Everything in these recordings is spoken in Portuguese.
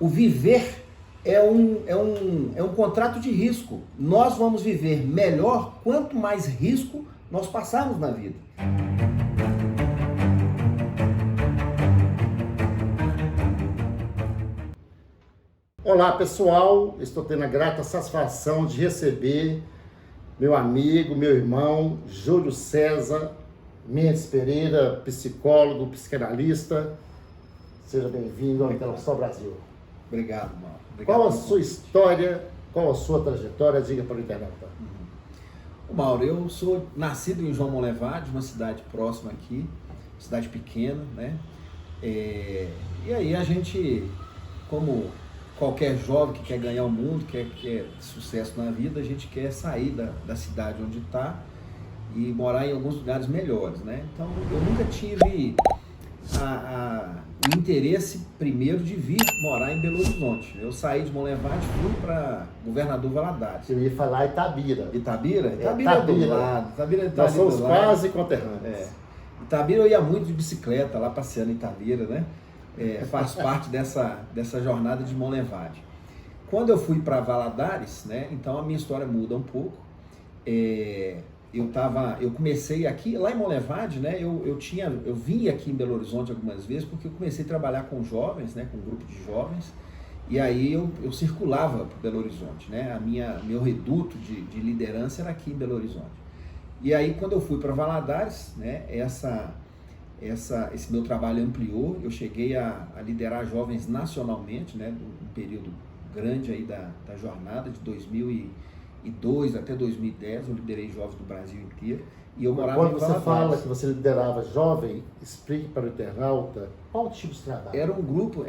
O viver é um contrato de risco. Nós vamos viver melhor quanto mais risco nós passarmos na vida. Olá pessoal, estou tendo a grata satisfação de receber meu amigo, meu irmão, Júlio César Mendes Pereira, psicólogo, psicanalista. Seja bem-vindo ao Interlocução Brasil. Obrigado, Mauro. Qual a sua história, qual a sua trajetória? Diga para o internauta. Mauro, eu sou nascido em João Monlevade, uma cidade próxima aqui, cidade pequena, né? E aí a gente, como qualquer jovem que quer ganhar o mundo, quer sucesso na vida, a gente quer sair da cidade onde está e morar em alguns lugares melhores, né? Então eu nunca tive o interesse primeiro de vir morar em Belo Horizonte. Eu saí de Monlevade e fui para Governador Valadares. Eu ia falar Itabira. Itabira? Itabira é do lado. Itabira Nós somos quase conterrâneos. Itabira eu ia muito de bicicleta lá passeando em Itabira, né? Faz parte dessa jornada de Monlevade. Quando eu fui para Valadares, né? Então a minha história muda um pouco. Eu comecei aqui, lá em Monlevade, né? Eu vim aqui em Belo Horizonte algumas vezes porque eu comecei a trabalhar com jovens, né? Com um grupo de jovens. E aí eu circulava por Belo Horizonte, né? Meu reduto de liderança era aqui em Belo Horizonte. E aí quando eu fui para Valadares, né? Esse meu trabalho ampliou, eu cheguei a liderar jovens nacionalmente, né? Um período grande aí da jornada, de 2002 até 2010, eu liderei jovens do Brasil inteiro. E eu morava em Valadares. Quando você fala que você liderava jovem, explique para o internauta qual tipo de trabalho. Era um grupo,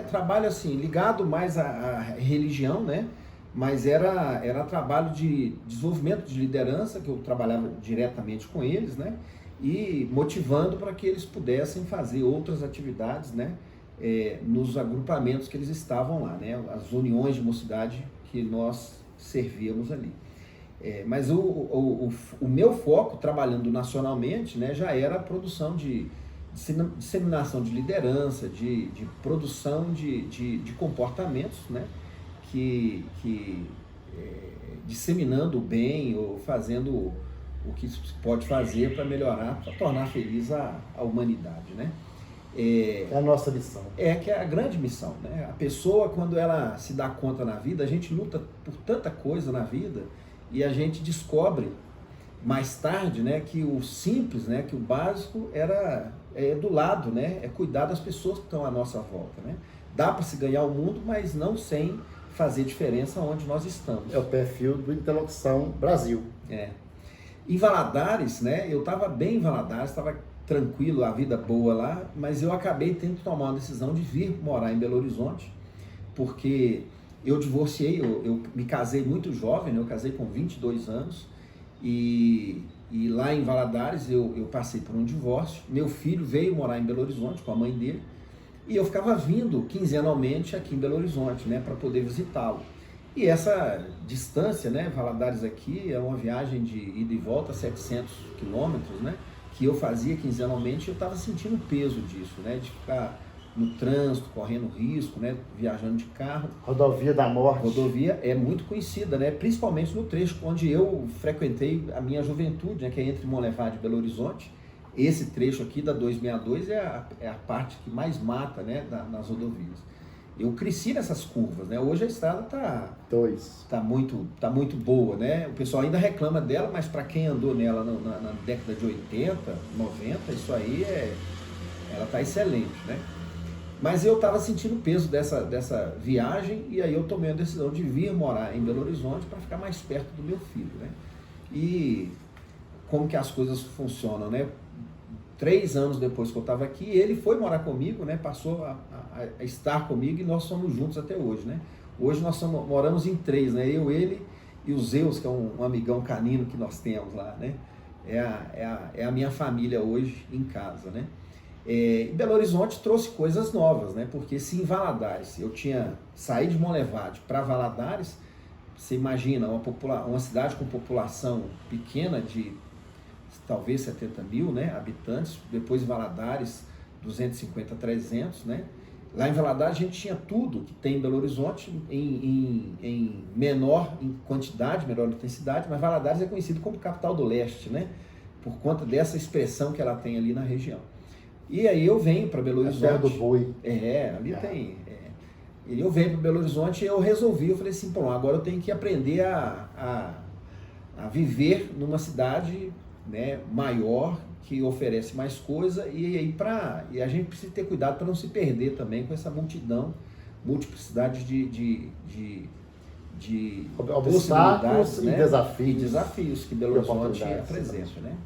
trabalho assim, ligado mais à religião, né? Mas era trabalho de desenvolvimento de liderança, que eu trabalhava diretamente com eles, né? E motivando para que eles pudessem fazer outras atividades, né? Nos agrupamentos que eles estavam lá, né? As uniões de mocidade que nós servíamos ali. Mas o meu foco, trabalhando nacionalmente, né, já era a produção de disseminação de liderança, de produção de comportamentos, né, disseminando o bem ou fazendo o que se pode fazer para melhorar, para tornar feliz a humanidade, né? É a nossa missão. Que é a grande missão, né? A pessoa, quando ela se dá conta na vida, a gente luta por tanta coisa na vida e a gente descobre mais tarde, né, que o simples, né, que o básico é do lado, né? É cuidar das pessoas que estão à nossa volta, né? Dá para se ganhar o mundo, mas não sem fazer diferença onde nós estamos. É o perfil do Interlocução Brasil. Em Valadares, né, eu estava bem em Valadares, estava tranquilo, a vida boa lá, mas eu acabei tendo que tomar uma decisão de vir morar em Belo Horizonte, porque eu divorciei, eu me casei muito jovem, né, eu casei com 22 anos, e lá em Valadares eu passei por um divórcio, meu filho veio morar em Belo Horizonte com a mãe dele, e eu ficava vindo quinzenalmente aqui em Belo Horizonte, né, para poder visitá-lo. E essa distância, né, Valadares aqui, é uma viagem de ida e volta, 700 quilômetros, né, que eu fazia quinzenalmente, eu estava sentindo o peso disso, né, de ficar no trânsito, correndo risco, né, viajando de carro. Rodovia da Morte. Rodovia é muito conhecida, né, principalmente no trecho onde eu frequentei a minha juventude, né, que é entre Monlevade e Belo Horizonte. Esse trecho aqui da 262 é a parte que mais mata, né, nas rodovias. Eu cresci nessas curvas, né? Hoje a estrada tá muito boa, né? O pessoal ainda reclama dela, mas para quem andou nela na década de 80, 90, isso aí ela tá excelente, né? Mas eu estava sentindo o peso dessa viagem e aí eu tomei a decisão de vir morar em Belo Horizonte para ficar mais perto do meu filho, né? E como que as coisas funcionam, né? 3 anos depois que eu estava aqui, ele foi morar comigo, né? Passou a estar comigo e nós somos juntos até hoje, né? Hoje nós moramos em 3, né? Eu, ele e o Zeus, que é um amigão canino que nós temos lá, né? É a minha família hoje em casa, né? Belo Horizonte trouxe coisas novas, né? Porque se em Valadares eu tinha saído de Monlevade para Valadares, você imagina uma cidade com população pequena de talvez 70 mil, né, habitantes, depois em Valadares 250, 300, né, Lá em Valadares a gente tinha tudo que tem em Belo Horizonte em menor em quantidade, menor intensidade, mas Valadares é conhecido como capital do leste, né? Por conta dessa expressão que ela tem ali na região. E aí eu venho para Belo Horizonte. Terra do Boi. Ali tem. E eu venho para Belo Horizonte e eu falei assim, pô, agora eu tenho que aprender a viver numa cidade, né, maior, que oferece mais coisa, e a gente precisa ter cuidado para não se perder também com essa multiplicidade de obstáculos, né, e desafios que Belo Horizonte apresenta, né?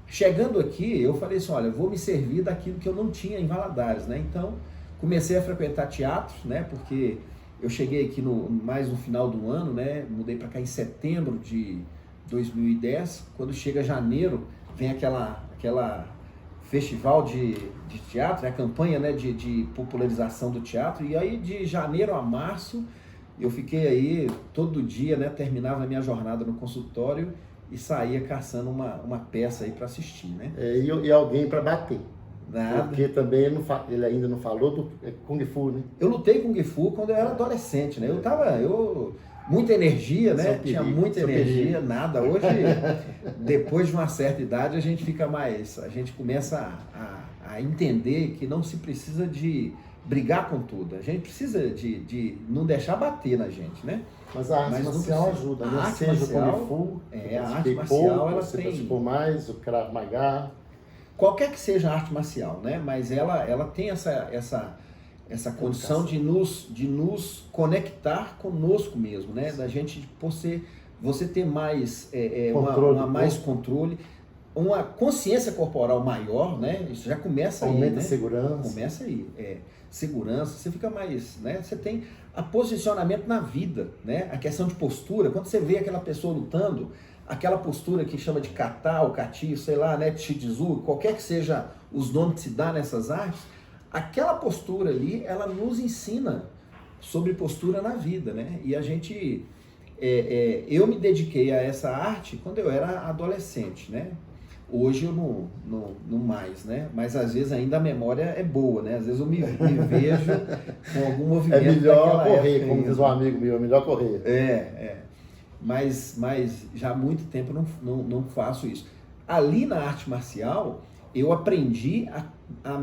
Chegando aqui, eu falei assim, olha, eu vou me servir daquilo que eu não tinha em Valadares, né? Então, comecei a frequentar teatro, né? Porque eu cheguei aqui mais no final do ano, né? Mudei para cá em setembro de 2010. Quando chega janeiro, vem aquela festival de teatro, né? Campanha, né? de popularização do teatro. E aí, de janeiro a março, eu fiquei aí todo dia, né? Terminava a minha jornada no consultório e saía caçando uma peça aí para assistir, né? E alguém para bater. Nada. Porque também ele ainda não falou do Kung Fu, né? Eu lutei Kung Fu quando eu era adolescente, né? Muita energia, né? Tinha muita energia, nada. Hoje, depois de uma certa idade, a gente começa a entender que não se precisa de brigar com tudo. A gente precisa de não deixar bater na gente, né? Mas a arte marcial ajuda, né? Seja o Kung Fu, a arte marcial, ela tem... Você praticou mais, o Krav Maga... Qualquer que seja a arte marcial, né? Mas ela tem essa condição de nos conectar conosco mesmo, né? Da gente, você ter mais mais controle, uma consciência corporal maior, né? Isso já começa aí, aumenta né? A segurança. Começa aí, segurança, você fica mais, né? Você tem a posicionamento na vida, né? A questão de postura, quando você vê aquela pessoa lutando, aquela postura que chama de kata, ou kati, sei lá, né, shijizu, qualquer que seja os nomes que se dá nessas artes, aquela postura ali, ela nos ensina sobre postura na vida, né? E a gente, eu me dediquei a essa arte quando eu era adolescente, né? Hoje eu não mais, né? Mas às vezes ainda a memória é boa, né? Às vezes eu me vejo com algum movimento. É melhor correr, como diz um amigo meu, é melhor correr. Mas já há muito tempo não faço isso. Ali na arte marcial, eu aprendi a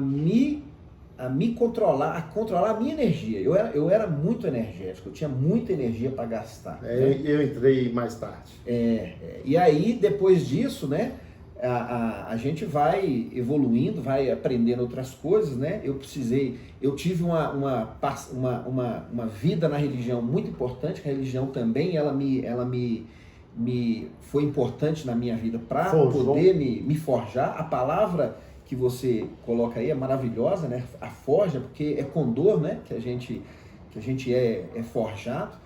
me controlar, a controlar a minha energia. Eu era muito energético, eu tinha muita energia para gastar. Né? Eu entrei mais tarde. E aí, depois disso, né, a gente vai evoluindo, vai aprendendo outras coisas, né? Eu tive uma vida na religião muito importante, que a religião também, ela me foi importante na minha vida para poder me forjar. A palavra que você coloca aí é maravilhosa, né? A forja, porque é com dor, né? Que a gente é forjado.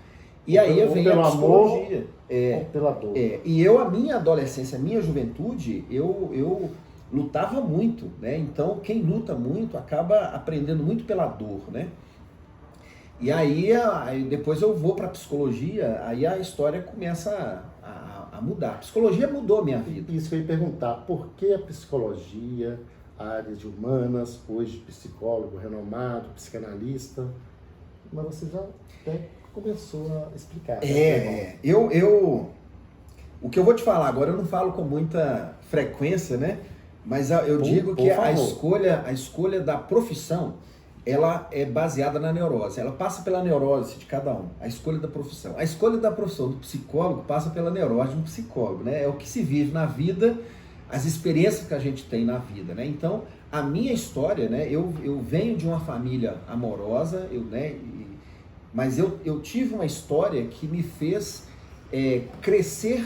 E aí vem a psicologia. Pela dor. E a minha adolescência, a minha juventude, eu lutava muito, né? Então, quem luta muito acaba aprendendo muito pela dor, né? E aí depois eu vou para a psicologia, aí a história começa a mudar. A psicologia mudou a minha vida. Isso que eu ia perguntar, por que a psicologia, a área de humanas, hoje psicólogo renomado, psicanalista, mas você já até começou a explicar. O que eu vou te falar agora, eu não falo com muita frequência, né? Mas eu digo que a escolha da profissão, ela é baseada na neurose. Ela passa pela neurose de cada um, a escolha da profissão. A escolha da profissão do psicólogo passa pela neurose de um psicólogo, né? É o que se vive na vida, as experiências que a gente tem na vida, né? Então, a minha história, né? Eu venho de uma família amorosa, mas eu tive uma história que me fez crescer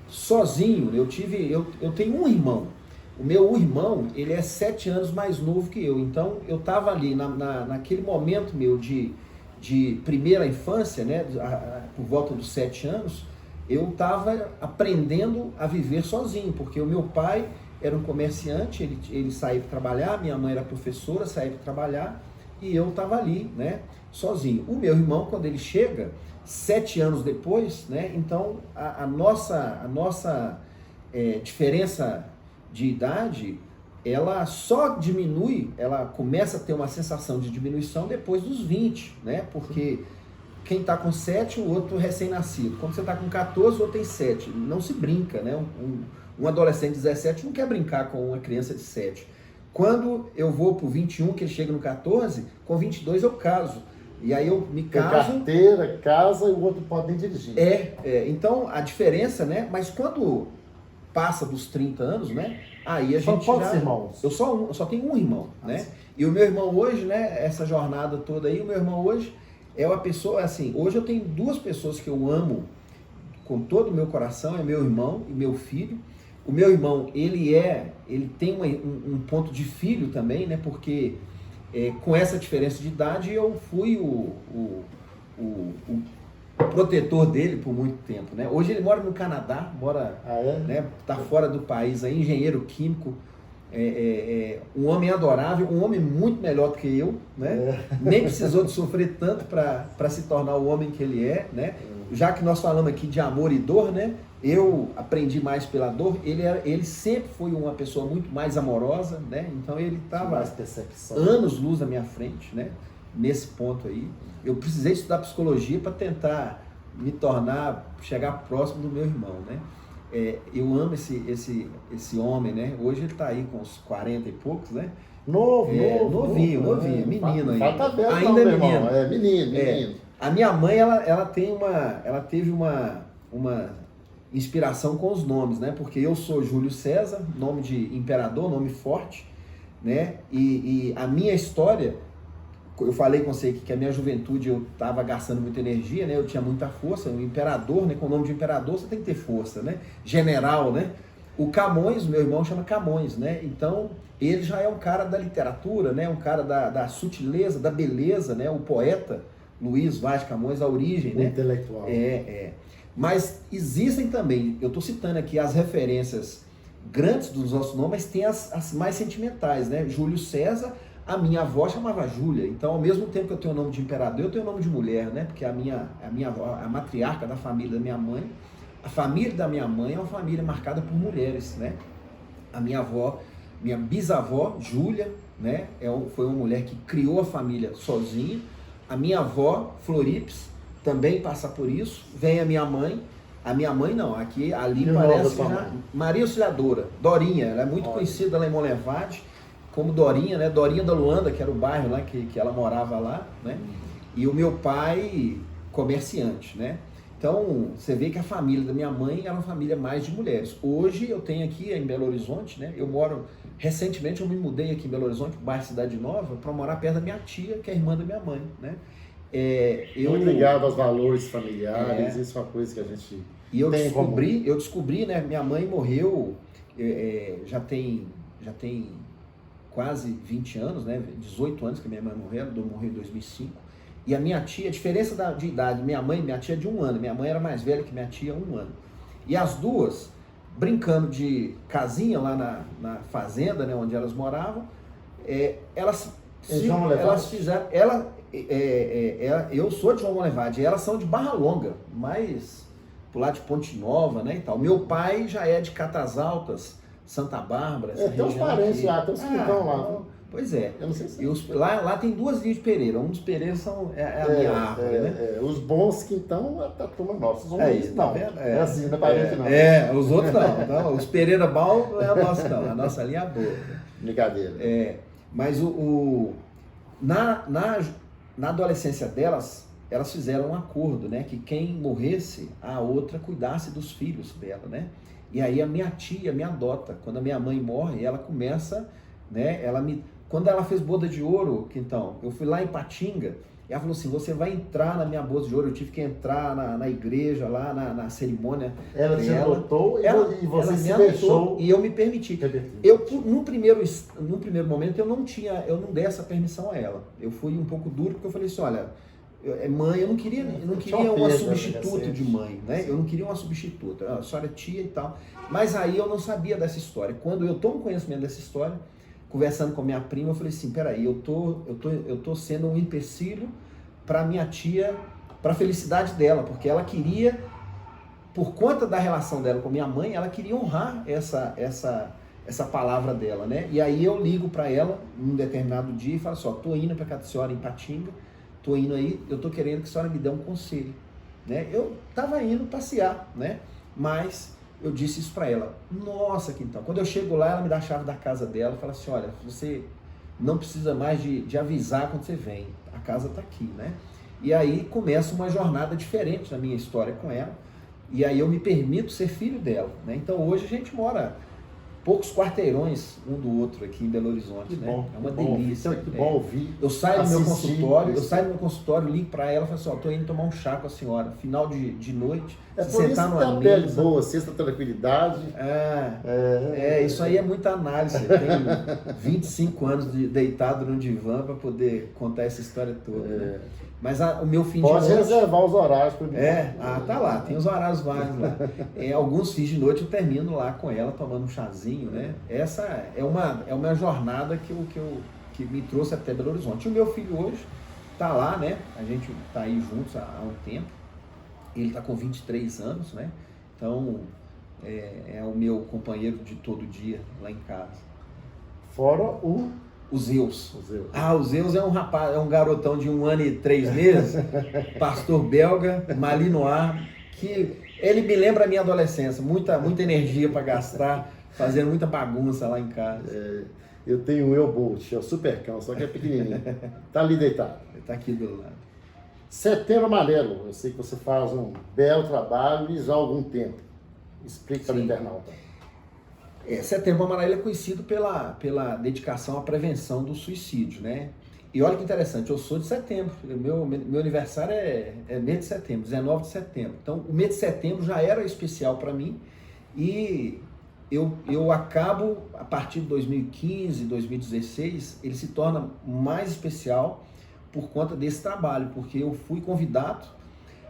sozinho. Eu tenho um irmão. O meu irmão, ele é 7 anos mais novo que eu. Então, eu estava ali naquele momento meu de primeira infância, né? Por volta dos 7 anos, eu estava aprendendo a viver sozinho, porque o meu pai era um comerciante, ele saía para trabalhar, minha mãe era professora, saía para trabalhar, e eu estava ali, né, sozinho. O meu irmão, quando ele chega, 7 anos depois, né, então a nossa diferença de idade ela só diminui, ela começa a ter uma sensação de diminuição depois dos 20, né? Porque quem está com 7, o outro recém-nascido. Quando você está com 14, o outro tem 7. Não se brinca, né? Um adolescente de 17 não quer brincar com uma criança de 7. Quando eu vou para o 21, que ele chega no 14, com 22 eu caso. E aí eu me caso... Tem carteira, casa e o outro pode nem dirigir. Então a diferença, né? Mas quando passa dos 30 anos, né? Aí a gente quantos irmãos? Eu só tenho um irmão, né? Sim. E o meu irmão hoje, né? Essa jornada toda aí, o meu irmão hoje é uma pessoa, assim, hoje eu tenho duas pessoas que eu amo com todo o meu coração, é meu irmão e meu filho. O meu irmão, ele tem um ponto de filho também, né? Porque com essa diferença de idade eu fui o protetor dele por muito tempo, né? Hoje ele mora no Canadá, né? Tá fora do país, aí, engenheiro químico, um homem adorável, um homem muito melhor do que eu, né? Nem precisou de sofrer tanto para se tornar o homem que ele é, né? Já que nós falamos aqui de amor e dor, né? Eu aprendi mais pela dor, ele sempre foi uma pessoa muito mais amorosa, né? Então ele estava anos luz à minha frente, né? Nesse ponto aí. Eu precisei estudar psicologia para tentar chegar próximo do meu irmão, né? Eu amo esse homem, né? Hoje ele está aí com uns 40 e poucos, né? Novinho, menino ainda. Tá velho, ainda não, é menino. Menino. A minha mãe, ela teve uma inspiração com os nomes, né? Porque eu sou Júlio César, nome de imperador, nome forte, né? E a minha história, eu falei com você que a minha juventude eu estava gastando muita energia, né? Eu tinha muita força, o imperador, né? Com o nome de imperador você tem que ter força, né? General, né? O Camões, meu irmão chama Camões, né? Então ele já é um cara da literatura, né? Um cara da sutileza, da beleza, né? O poeta Luiz Vaz de Camões, a origem, né? Intelectual. Mas existem também, eu estou citando aqui as referências grandes dos nossos nomes, mas tem as mais sentimentais, né? Júlio César, a minha avó chamava Júlia, então ao mesmo tempo que eu tenho o nome de imperador, eu tenho o nome de mulher, né? Porque a minha avó, a matriarca da família da minha mãe, a família da minha mãe é uma família marcada por mulheres, né? A minha avó, minha bisavó, Júlia, né? Foi uma mulher que criou a família sozinha. A minha avó, Floripes, também passa por isso. Vem a minha mãe não, ali parece já Maria Auxiliadora, Dorinha, ela é muito conhecida lá em Monlevade como Dorinha, né? Dorinha da Luanda, que era o bairro lá que ela morava lá, né? E o meu pai, comerciante, né? Então, você vê que a família da minha mãe era uma família mais de mulheres. Hoje eu tenho aqui em Belo Horizonte, né? Recentemente eu me mudei aqui em Belo Horizonte, bairro Cidade Nova, para morar perto da minha tia, que é irmã da minha mãe, né? Muito ligado aos valores familiares, isso é uma coisa que a gente eu descobri, né? Minha mãe morreu, já tem quase 20 anos, né? 18 anos que minha mãe morreu em 2005. E a minha tia, a diferença de idade, minha tia é de 1 ano, minha mãe era mais velha que minha tia, 1 ano. E as duas, brincando de casinha lá na fazenda, né? Onde elas moravam, elas fizeram... eu sou de João Monlevade, elas são de Barra Longa, mas pro lado de Ponte Nova, né, e tal. Meu pai já é de Catas Altas, Santa Bárbara, essa tem uns parentes lá, tem uns quintão lá. Pois é. Eu não sei se... lá tem 2 linhas de Pereira, um dos Pereiras a minha árvore, né? Os bons quintão é da turma nossa, os outros não. É assim, não é parente não. Os outros não. Os Pereira Bal não é a nossa não, a nossa linha é boa. Brincadeira. Mas na adolescência delas, elas fizeram um acordo, né? Que quem morresse, a outra cuidasse dos filhos dela, né? E aí a minha tia me adota. Quando a minha mãe morre, ela começa, né? Quando ela fez boda de ouro, então, eu fui lá em Patinga, e ela falou assim, você vai entrar na minha boda de ouro. Eu tive que entrar na igreja, lá na cerimônia. Ela te adotou e você se deixou. E eu me permiti. Num primeiro momento, eu não dei essa permissão a ela. Eu fui um pouco duro, porque eu falei assim, olha, mãe, eu não queria uma substituta de mãe, né? Eu não queria uma substituta. A senhora é tia e tal. Mas aí eu não sabia dessa história. Quando eu tomo conhecimento dessa história, conversando com a minha prima, eu falei assim, peraí, eu tô sendo um empecilho para minha tia, para a felicidade dela, porque ela queria, por conta da relação dela com minha mãe, ela queria honrar essa palavra dela, né? E aí eu ligo para ela num determinado dia e falo assim, ó, tô indo para casa da senhora em Patinga, tô indo aí, eu tô querendo que a senhora me dê um conselho, né? Eu tava indo passear, né? Mas eu disse isso para ela. Nossa, que então. Quando eu chego lá, ela me dá a chave da casa dela e fala assim, olha, você não precisa mais de avisar quando você vem, a casa tá aqui, né? E aí começa uma jornada diferente na minha história com ela, e aí eu me permito ser filho dela, né? Então hoje a gente mora poucos quarteirões um do outro aqui em Belo Horizonte, Que né? bom, É uma que bom, delícia. que bom ouvir. Eu saio do meu assistir consultório, isso. ligo para ela e falo assim, ó, tô indo tomar um chá com a senhora, final de noite, É se por isso sentar que numa tem a pele mesa. boa, sexta tranquilidade. Isso aí é muita análise. Eu tenho 25 anos deitado no divã para poder contar essa história toda. Né? Mas o meu fim Pode de noite... reservar os horários para mim. Tá lá, tem os horários vários lá. Alguns fins de noite eu termino lá com ela, tomando um chazinho, né? Essa é uma jornada que me trouxe até Belo Horizonte. E o meu filho hoje tá lá, né? A gente tá aí juntos há um tempo. Ele tá com 23 anos, né? Então, é o meu companheiro de todo dia lá em casa. Fora o Zeus. O Zeus. O Zeus é um rapaz, é um garotão de 1 ano e 3 meses, pastor belga, malinois, que ele me lembra a minha adolescência, muita energia para gastar, fazendo muita bagunça lá em casa. Eu tenho o Elbolt, é o supercão, só que é pequenininho. Tá ali deitado. Ele tá aqui do lado. Setembro Amarelo, eu sei que você faz um belo trabalho e já há algum tempo. Explica para o internauta. Setembro Amarelo é conhecido pela dedicação à prevenção do suicídio, né? E olha que interessante, eu sou de setembro, meu aniversário é mês de setembro, 19 de setembro. Então, o mês de setembro já era especial para mim e eu acabo, a partir de 2015, 2016, ele se torna mais especial por conta desse trabalho, porque eu fui convidado.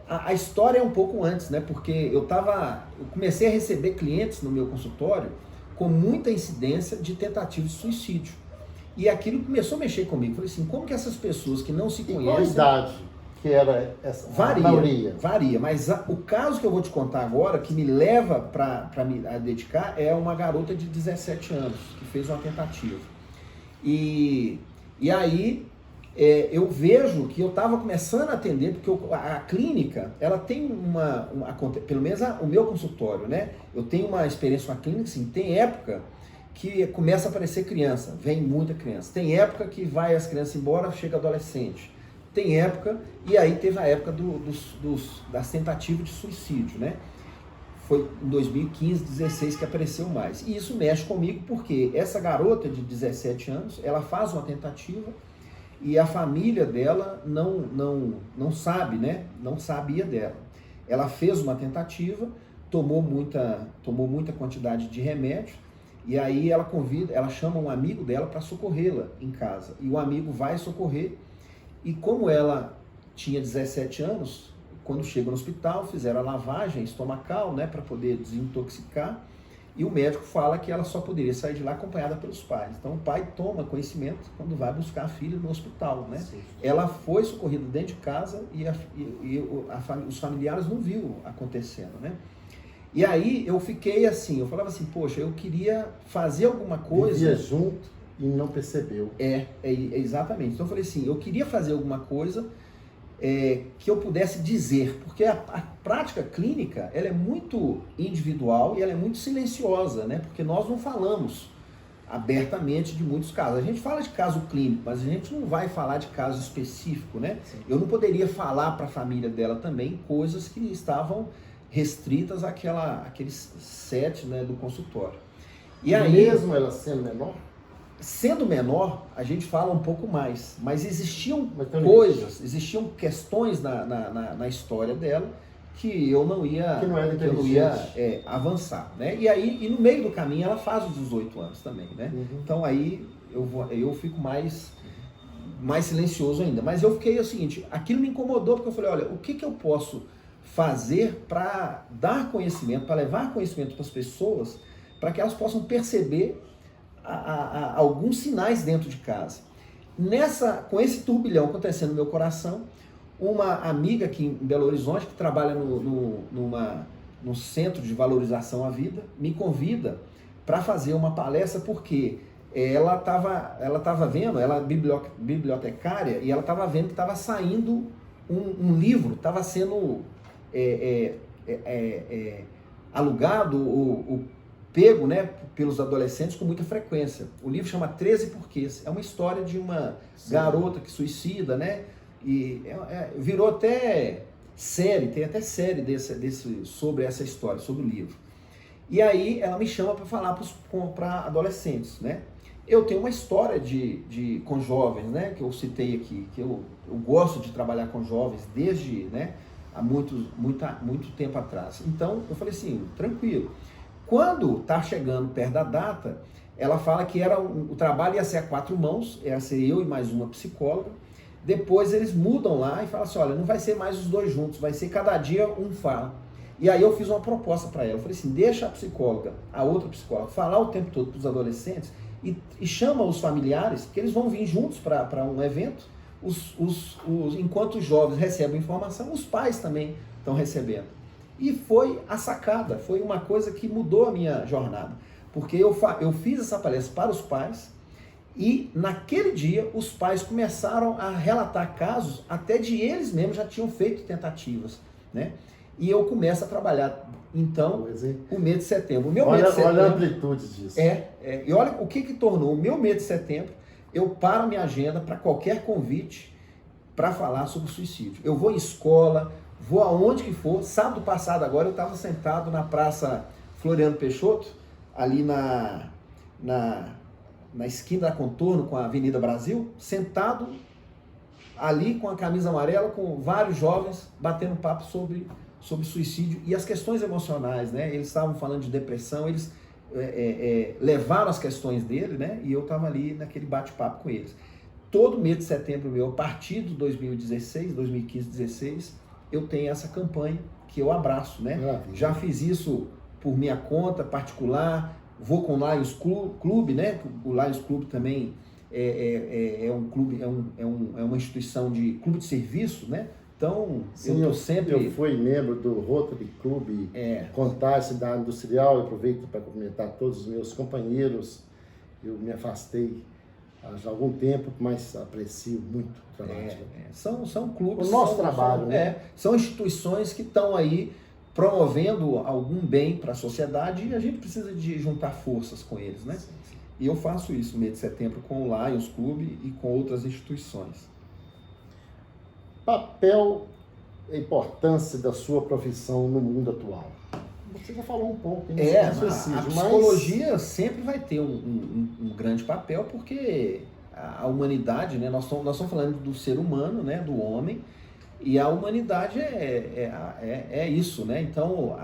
A história é um pouco antes, né? Porque eu comecei a receber clientes no meu consultório com muita incidência de tentativa de suicídio. E aquilo começou a mexer comigo. Falei assim, como que essas pessoas que não se conhecem... Qual a idade que era essa? Varia, mas o caso que eu vou te contar agora, que me leva para me dedicar, é uma garota de 17 anos, que fez uma tentativa. E aí... eu vejo que eu estava começando a atender, porque a clínica, ela tem pelo menos o meu consultório, né? Eu tenho uma experiência com a clínica, assim, tem época que começa a aparecer criança, vem muita criança. Tem época que vai as crianças embora, chega adolescente. Tem época, e aí teve a época das tentativas de suicídio, né? Foi em 2015, 2016 que apareceu mais. E isso mexe comigo porque essa garota de 17 anos, ela faz uma tentativa, e a família dela não sabe, né? Não sabia dela. Ela fez uma tentativa, tomou muita quantidade de remédio, e aí ela chama um amigo dela para socorrê-la em casa. E o amigo vai socorrer, e como ela tinha 17 anos, quando chega no hospital, fizeram a lavagem estomacal, né? Para poder desintoxicar. E o médico fala que ela só poderia sair de lá acompanhada pelos pais. Então o pai toma conhecimento quando vai buscar a filha no hospital, né? Sim. Ela foi socorrida dentro de casa e os familiares não viram acontecendo, né? E aí eu fiquei assim, eu falava assim, poxa, eu queria fazer alguma coisa... Vivia junto e não percebeu. Exatamente. Então eu falei assim, eu queria fazer alguma coisa... que eu pudesse dizer, porque a prática clínica ela é muito individual e ela é muito silenciosa, né? Porque nós não falamos abertamente de muitos casos. A gente fala de caso clínico, mas a gente não vai falar de caso específico, né? Sim. Eu não poderia falar para a família dela também coisas que estavam restritas àqueles set, né, do consultório. E aí, mesmo ela sendo menor? Sendo menor, a gente fala um pouco mais, mas existiam coisas, existiam questões na história dela que eu não ia avançar, né? E no meio do caminho ela faz os 18 anos também, né? Uhum. Então aí eu fico mais silencioso ainda. Mas eu fiquei o seguinte, aquilo me incomodou porque eu falei, olha, o que eu posso fazer para dar conhecimento, para levar conhecimento para as pessoas, para que elas possam perceber alguns sinais dentro de casa. Com esse turbilhão acontecendo no meu coração, uma amiga aqui em Belo Horizonte, que trabalha num centro de valorização à vida, me convida para fazer uma palestra, porque ela estava vendo, ela é bibliotecária, e ela estava vendo que estava saindo um livro, estava sendo alugado ou pego, né, pelos adolescentes com muita frequência. O livro chama 13 Porquês. É uma história de uma garota que suicida, né? E virou até série, tem até série sobre essa história, sobre o livro. E aí ela me chama para falar para adolescentes, né? Eu tenho uma história com jovens, né, que eu citei aqui, que eu gosto de trabalhar com jovens desde, né, há muito tempo atrás. Então eu falei assim, tranquilo. Quando está chegando perto da data, ela fala que o trabalho ia ser a 4 mãos, ia ser eu e mais uma psicóloga. Depois eles mudam lá e falam assim, olha, não vai ser mais os 2 juntos, vai ser cada dia um fala. E aí eu fiz uma proposta para ela, eu falei assim, deixa a outra psicóloga, falar o tempo todo para os adolescentes e chama os familiares, que eles vão vir juntos para um evento, enquanto os jovens recebem informação, os pais também estão recebendo. E foi a sacada, foi uma coisa que mudou a minha jornada, porque eu fiz essa palestra para os pais e naquele dia os pais começaram a relatar casos até de eles mesmos já tinham feito tentativas, né? E eu começo a trabalhar, então, o mês de setembro. Olha a amplitude disso. E olha o que tornou o meu mês de setembro. Eu paro a minha agenda para qualquer convite para falar sobre suicídio. Eu vou em escola, vou aonde que for. Sábado passado agora eu estava sentado na Praça Floriano Peixoto, ali na esquina da Contorno com a Avenida Brasil, sentado ali com a camisa amarela, com vários jovens batendo papo sobre suicídio e as questões emocionais, né? Eles estavam falando de depressão, eles levaram as questões dele, né? E eu estava ali naquele bate-papo com eles. Todo mês de setembro meu, a partir de 2015, 16, eu tenho essa campanha que eu abraço, né? Já fiz isso por minha conta particular, vou com o Lions Club, né? O Lions Club também é um clube, é uma instituição de clube de serviço, né? Então, sim, eu fui membro do Rotary Club Contagem Cidade Industrial. Eu aproveito para cumprimentar todos os meus companheiros. Eu me afastei há algum tempo, mas aprecio muito o trabalho. São clubes. O nosso trabalho, né? São instituições que estão aí promovendo algum bem para a sociedade e a gente precisa de juntar forças com eles, né? Sim. E eu faço isso no mês de setembro com o Lions Club e com outras instituições. Papel e importância da sua profissão no mundo atual. Você já falou um pouco. A psicologia sempre vai ter um grande papel, porque a humanidade, né, nós estamos falando do ser humano, né, do homem, e a humanidade é isso, né? Então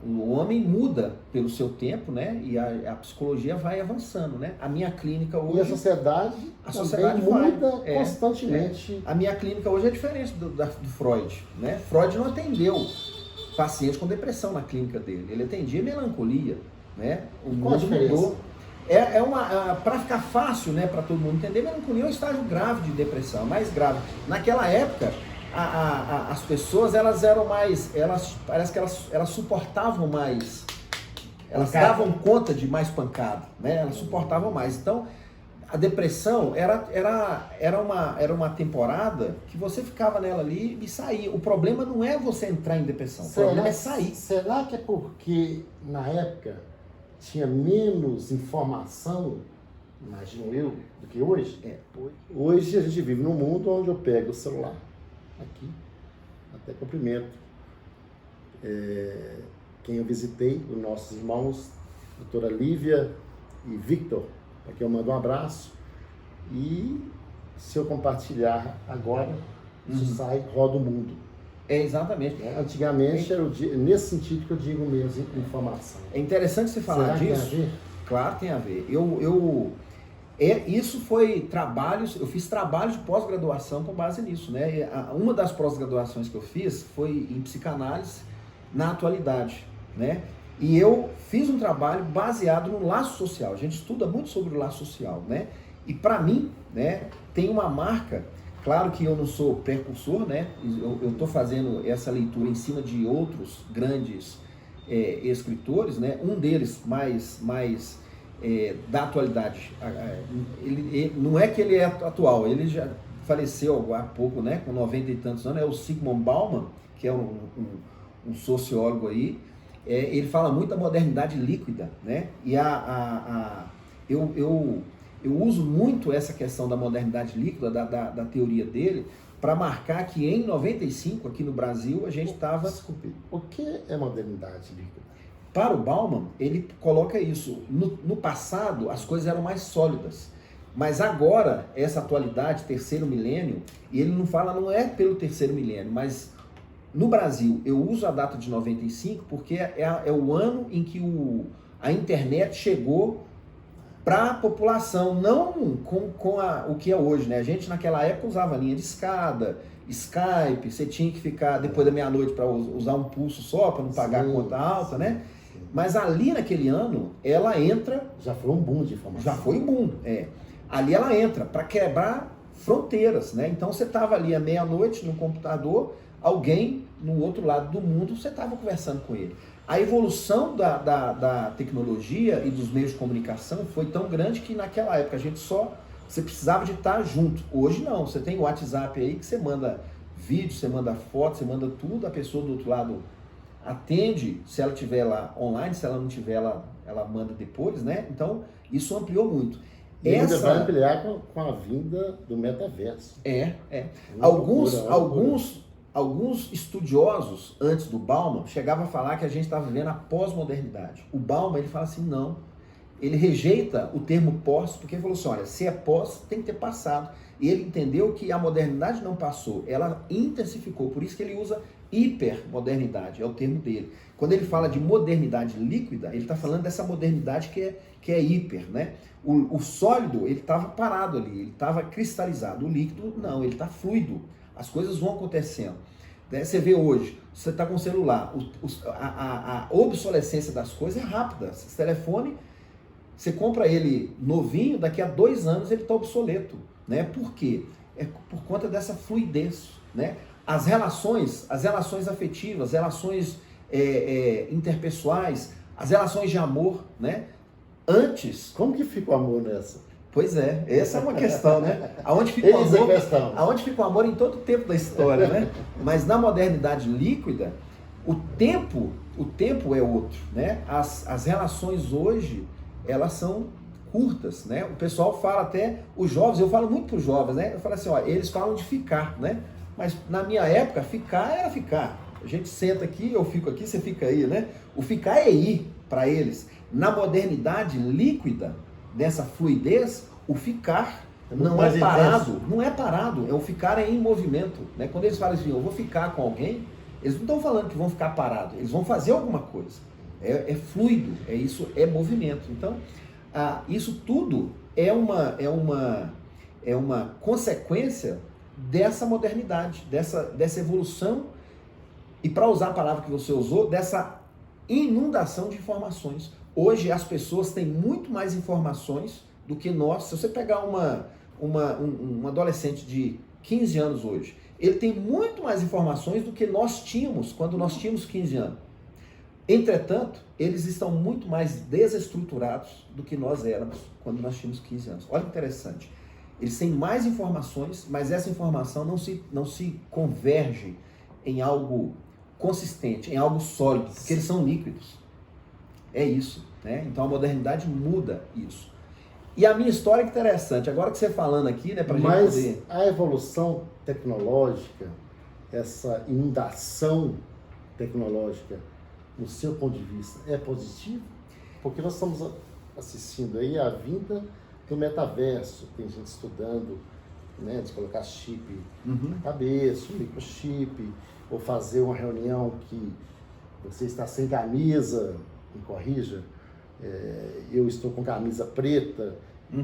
o homem muda pelo seu tempo, né? E a psicologia vai avançando, né? A minha clínica hoje... E a sociedade muda constantemente. A minha clínica hoje é diferente do Freud, né? Freud não atendeu pacientes com depressão na clínica dele, ele atendia melancolia, né? O mundo mudou. Para ficar fácil, né, para todo mundo entender, melancolia é um estágio grave de depressão, mais grave. Naquela época, as pessoas, elas eram mais, parece que elas suportavam mais, elas davam conta de mais pancada, né? Elas suportavam mais. Então, a depressão era uma temporada que você ficava nela ali e saía. O problema não é você entrar em depressão, o problema é sair. Será que é porque, na época, tinha menos informação, imagino eu, do que hoje? Hoje a gente vive num mundo onde eu pego o celular, aqui, até cumprimento quem eu visitei, os nossos irmãos, doutora Lívia e Victor, para quem eu mando um abraço. E se eu compartilhar agora, isso sai, roda o mundo. Exatamente. Antigamente era nesse sentido que eu digo mesmo, informação. É interessante você falar disso. Tem a ver? Claro, tem a ver. Isso foi trabalhos, eu fiz trabalho de pós-graduação com base nisso, né? Uma das pós-graduações que eu fiz foi em psicanálise na atualidade, né? E eu fiz um trabalho baseado no laço social. A gente estuda muito sobre o laço social, né? E para mim, né, tem uma marca, claro que eu não sou precursor, né? Eu estou fazendo essa leitura em cima de outros grandes escritores, né? Um deles mais da atualidade. Ele não é que ele é atual, ele já faleceu há pouco, né? Com 90 e tantos anos, é o Zygmunt Bauman, que é um sociólogo aí. Ele fala muito da modernidade líquida, né? E eu uso muito essa questão da modernidade líquida, da teoria dele, para marcar que em 95, aqui no Brasil, a gente estava... Desculpe, o que é modernidade líquida? Para o Bauman, ele coloca isso. No passado, as coisas eram mais sólidas. Mas agora, essa atualidade, terceiro milênio, e ele não fala, não é pelo terceiro milênio, mas no Brasil, eu uso a data de 95 porque é o ano em que a internet chegou para a população, não com o que é hoje, né? A gente naquela época usava linha de escada, Skype, você tinha que ficar depois da meia-noite para usar um pulso só, para não pagar a conta alta, né? Mas ali naquele ano, ela entra... Já foi um boom de informação. Já foi um boom, Ali ela entra para quebrar fronteiras, né? Então você estava ali à meia-noite no computador, alguém no outro lado do mundo, você estava conversando com ele. A evolução da tecnologia e dos meios de comunicação foi tão grande que naquela época você precisava de estar junto. Hoje não, você tem o WhatsApp aí que você manda vídeo, você manda foto, você manda tudo, a pessoa do outro lado atende, se ela estiver lá online, se ela não estiver, ela manda depois, né? Então, isso ampliou muito. E ainda vai ampliar com a vinda do metaverso. Alguns estudiosos, antes do Bauman, chegavam a falar que a gente estava vivendo a pós-modernidade. O Bauman, ele fala assim, não. Ele rejeita o termo pós, porque ele falou assim, olha, se é pós, tem que ter passado. E ele entendeu que a modernidade não passou, ela intensificou. Por isso que ele usa hipermodernidade, é o termo dele. Quando ele fala de modernidade líquida, ele está falando dessa modernidade que é hiper, né? O sólido, ele estava parado ali, ele estava cristalizado. O líquido, não, ele está fluido. As coisas vão acontecendo. Né? Você vê hoje, você está com o celular, a obsolescência das coisas é rápida. Esse telefone, você compra ele novinho, daqui a 2 anos ele está obsoleto. Né? Por quê? É por conta dessa fluidez. Né? As relações afetivas, as relações interpessoais, as relações de amor, né? Antes... Como que fica o amor nessa? Pois é, essa é uma questão, né? Aonde fica o amor em todo o tempo da história, né? Mas na modernidade líquida, o tempo é outro, né? As relações hoje, elas são curtas, né? O pessoal fala até, os jovens, eu falo muito para os jovens, né? Eu falo assim, ó, eles falam de ficar, né? Mas na minha época, ficar era ficar. A gente senta aqui, eu fico aqui, você fica aí, né? O ficar é ir para eles. Na modernidade líquida, dessa fluidez, o ficar não é parado, não é parado, o ficar é em movimento, né? Quando eles falam assim, eu vou ficar com alguém, eles não estão falando que vão ficar parados, eles vão fazer alguma coisa, é fluido, é movimento. Então, isso tudo é uma consequência dessa modernidade, dessa evolução, e para usar a palavra que você usou, dessa inundação de informações. Hoje as pessoas têm muito mais informações do que nós. Se você pegar um adolescente de 15 anos hoje, ele tem muito mais informações do que nós tínhamos quando nós tínhamos 15 anos. Entretanto, eles estão muito mais desestruturados do que nós éramos quando nós tínhamos 15 anos. Olha que interessante. Eles têm mais informações, mas essa informação não se converge em algo consistente, em algo sólido, porque eles são líquidos. É isso, né? Então a modernidade muda isso. E a minha história é interessante, agora que você falando aqui, né, pra gente poder... Mas a evolução tecnológica, essa inundação tecnológica, no seu ponto de vista, é positivo? Porque nós estamos assistindo aí a vinda do metaverso, tem gente estudando, né, de colocar chip na cabeça, um microchip, ou fazer uma reunião que você está sem camisa, me corrija, eu estou com camisa preta,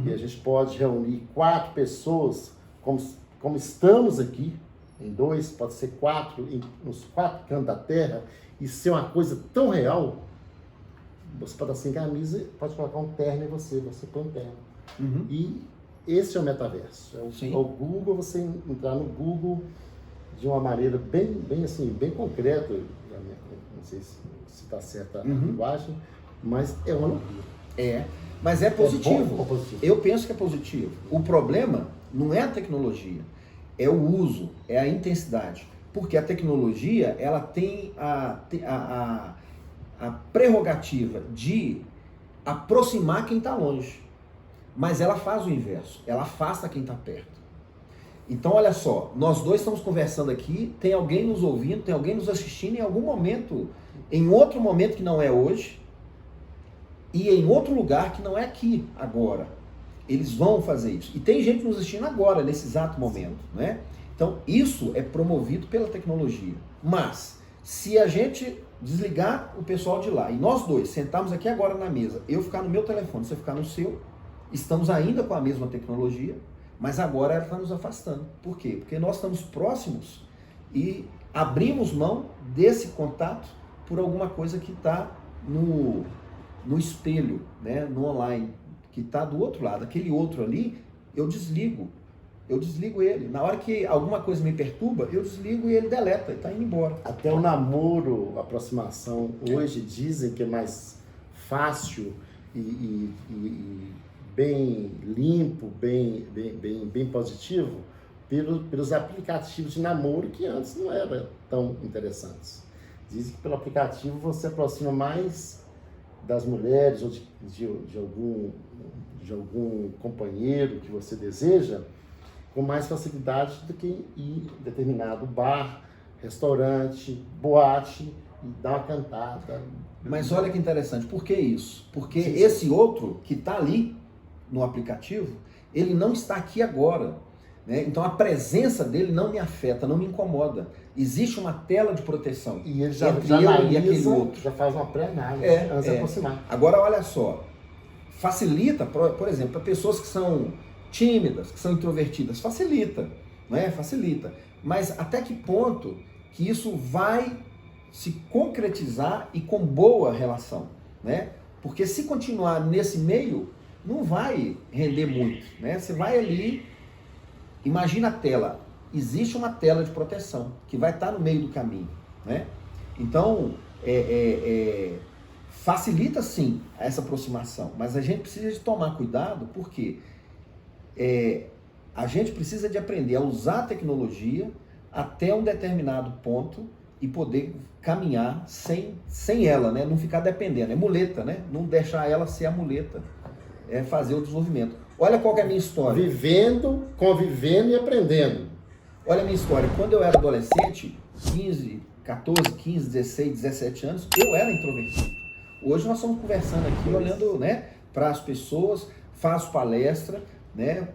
e a gente pode reunir 4 pessoas, como estamos aqui, em 2, pode ser 4, nos 4 cantos da terra, e ser uma coisa tão real. Você pode estar sem camisa, pode colocar um terno em você põe um terno. E esse é o metaverso. É o Google, você entrar no Google de uma maneira bem concreta, não sei se se está certa a Uhum. linguagem, mas é uma loucura. Mas é positivo. bom ou positivo? Eu penso que é positivo. O problema não é a tecnologia, é o uso, é a intensidade. Porque a tecnologia, ela tem a prerrogativa de aproximar quem está longe. Mas ela faz o inverso, ela afasta quem está perto. Então, olha só, nós dois estamos conversando aqui, tem alguém nos ouvindo, tem alguém nos assistindo em algum momento, em outro momento que não é hoje, e em outro lugar que não é aqui, agora. Eles vão fazer isso. E tem gente nos assistindo agora, nesse exato momento, né? Então, isso é promovido pela tecnologia. Mas, se a gente desligar o pessoal de lá, e nós dois sentarmos aqui agora na mesa, eu ficar no meu telefone, você ficar no seu, estamos ainda com a mesma tecnologia, mas agora ela está nos afastando. Por quê? Porque nós estamos próximos e abrimos mão desse contato por alguma coisa que está no espelho, né? No online, que está do outro lado. Aquele outro ali, eu desligo ele. Na hora que alguma coisa me perturba, eu desligo e ele deleta, e está indo embora. Até o namoro, a aproximação, hoje dizem que é mais fácil e bem limpo, bem positivo, pelos aplicativos de namoro que antes não eram tão interessantes. Dizem que pelo aplicativo você aproxima mais das mulheres ou de algum companheiro que você deseja com mais facilidade do que ir em determinado bar, restaurante, boate e dar uma cantada. Mas olha que interessante, por que isso? Porque Sim. esse outro que está ali no aplicativo, ele não está aqui agora, né? Então a presença dele não me afeta, não me incomoda. Existe uma tela de proteção E ele já entre eu e aquele analisa, outro. já faz uma pré-análise antes de aproximar. Agora olha só, facilita, por exemplo, para pessoas que são tímidas, que são introvertidas, facilita, né? Facilita. Mas até que ponto que isso vai se concretizar e com boa relação, né? Porque se continuar nesse meio, não vai render muito, né? Você vai ali, imagina a tela, existe uma tela de proteção que vai estar no meio do caminho, né? Então, facilita sim essa aproximação, mas a gente precisa de tomar cuidado porque a gente precisa de aprender a usar a tecnologia até um determinado ponto e poder caminhar sem ela, né? Não ficar dependendo, é muleta, né? Não deixar ela ser a muleta. É fazer o desenvolvimento. Olha qual que é a minha história. Vivendo, convivendo e aprendendo. Olha a minha história. Quando eu era adolescente, 14, 15, 16, 17 anos, eu era introvertido. Hoje nós estamos conversando aqui, olhando, né, para as pessoas, faço palestra, né,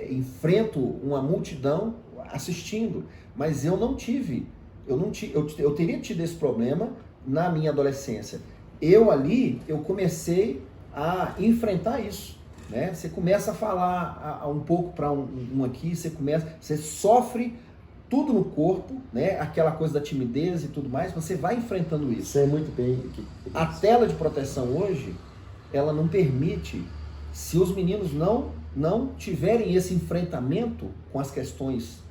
enfrento uma multidão assistindo, mas eu teria tido esse problema na minha adolescência. Eu comecei a enfrentar isso, né? Você começa a falar um pouco para um aqui, você sofre tudo no corpo, né? Aquela coisa da timidez e tudo mais, você vai enfrentando isso. Sei muito bem. A tela de proteção hoje, ela não permite, se os meninos não tiverem esse enfrentamento com as questões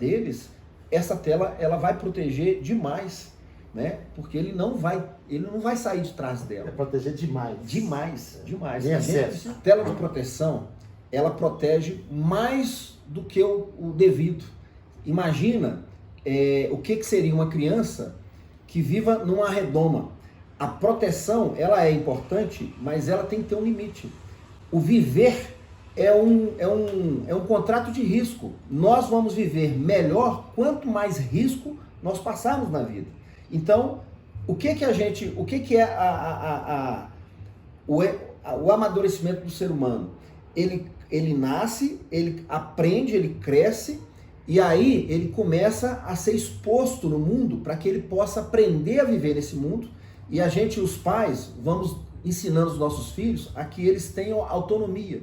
deles, essa tela ela vai proteger demais, né? Porque ele não vai sair de trás dela. É proteger demais. Demais. Excesso. A tela de proteção, ela protege mais do que o devido. Imagina o que seria uma criança que viva numa redoma. A proteção, ela é importante, mas ela tem que ter um limite. O viver é um contrato de risco. Nós vamos viver melhor quanto mais risco nós passarmos na vida. Então, o que é o amadurecimento do ser humano? Ele nasce, ele aprende, ele cresce, e aí ele começa a ser exposto no mundo para que ele possa aprender a viver nesse mundo. E a gente, os pais, vamos ensinando os nossos filhos a que eles tenham autonomia.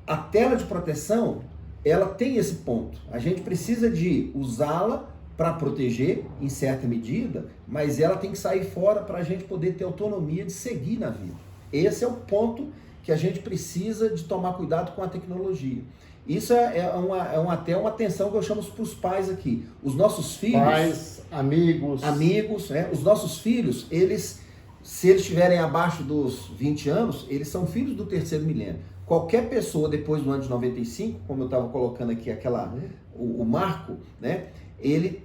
A tela de proteção, ela tem esse ponto. A gente precisa de usá-la para proteger, em certa medida, mas ela tem que sair fora para a gente poder ter autonomia de seguir na vida. Esse é o ponto que a gente precisa de tomar cuidado com a tecnologia. Isso até uma atenção que eu chamo para os pais aqui. Os nossos filhos... Pais, amigos, né? Os nossos filhos, se eles estiverem abaixo dos 20 anos, eles são filhos do terceiro milênio. Qualquer pessoa depois do ano de 95, como eu estava colocando aqui o marco, né? Ele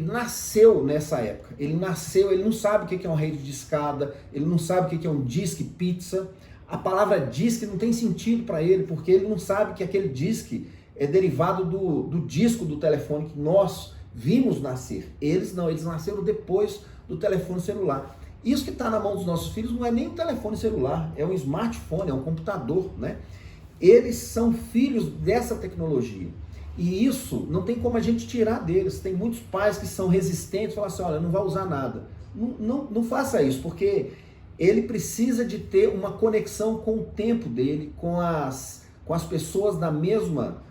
nasceu nessa época. Ele não sabe o que é uma rede de escada, ele não sabe o que é um disque pizza. A palavra disque não tem sentido para ele, porque ele não sabe que aquele disque é derivado do disco do telefone que nós vimos nascer. Eles nasceram depois do telefone celular. Isso que está na mão dos nossos filhos não é nem um telefone celular, é um smartphone, é um computador, né? Eles são filhos dessa tecnologia. E isso não tem como a gente tirar deles. Tem muitos pais que são resistentes, falam assim, olha, não vai usar nada. Não faça isso, porque ele precisa de ter uma conexão com o tempo dele, com as pessoas da mesma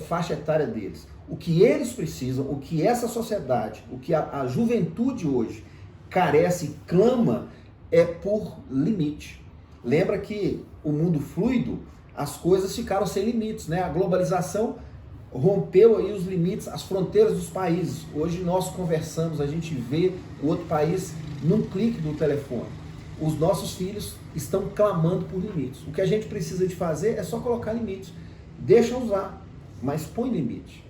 faixa etária deles. O que eles precisam, o que essa sociedade, o que a juventude hoje carece e clama é por limite. Lembra que o mundo fluido, as coisas ficaram sem limites, né? A globalização rompeu aí os limites, as fronteiras dos países. Hoje nós conversamos, a gente vê o outro país num clique do telefone. Os nossos filhos estão clamando por limites. O que a gente precisa de fazer é só colocar limites. Deixa usar, mas põe limite.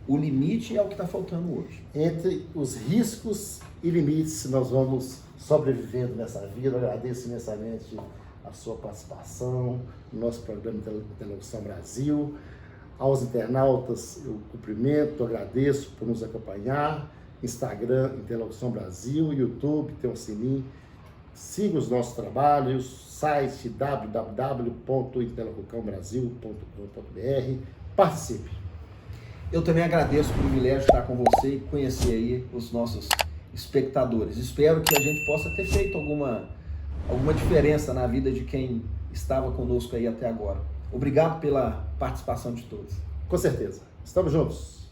O limite é o que está faltando hoje. Entre os riscos e limites, nós vamos sobrevivendo nessa vida. Eu agradeço imensamente a sua participação no nosso programa Interlocução Brasil. Aos internautas, eu cumprimento, agradeço por nos acompanhar. Instagram, Interlocução Brasil, YouTube, tem um sininho. Siga os nossos trabalhos, site www.interlocucãobrasil.com.br. Participe. Eu também agradeço o privilégio de estar com você e conhecer aí os nossos espectadores. Espero que a gente possa ter feito alguma diferença na vida de quem estava conosco aí até agora. Obrigado pela participação de todos. Com certeza. Estamos juntos.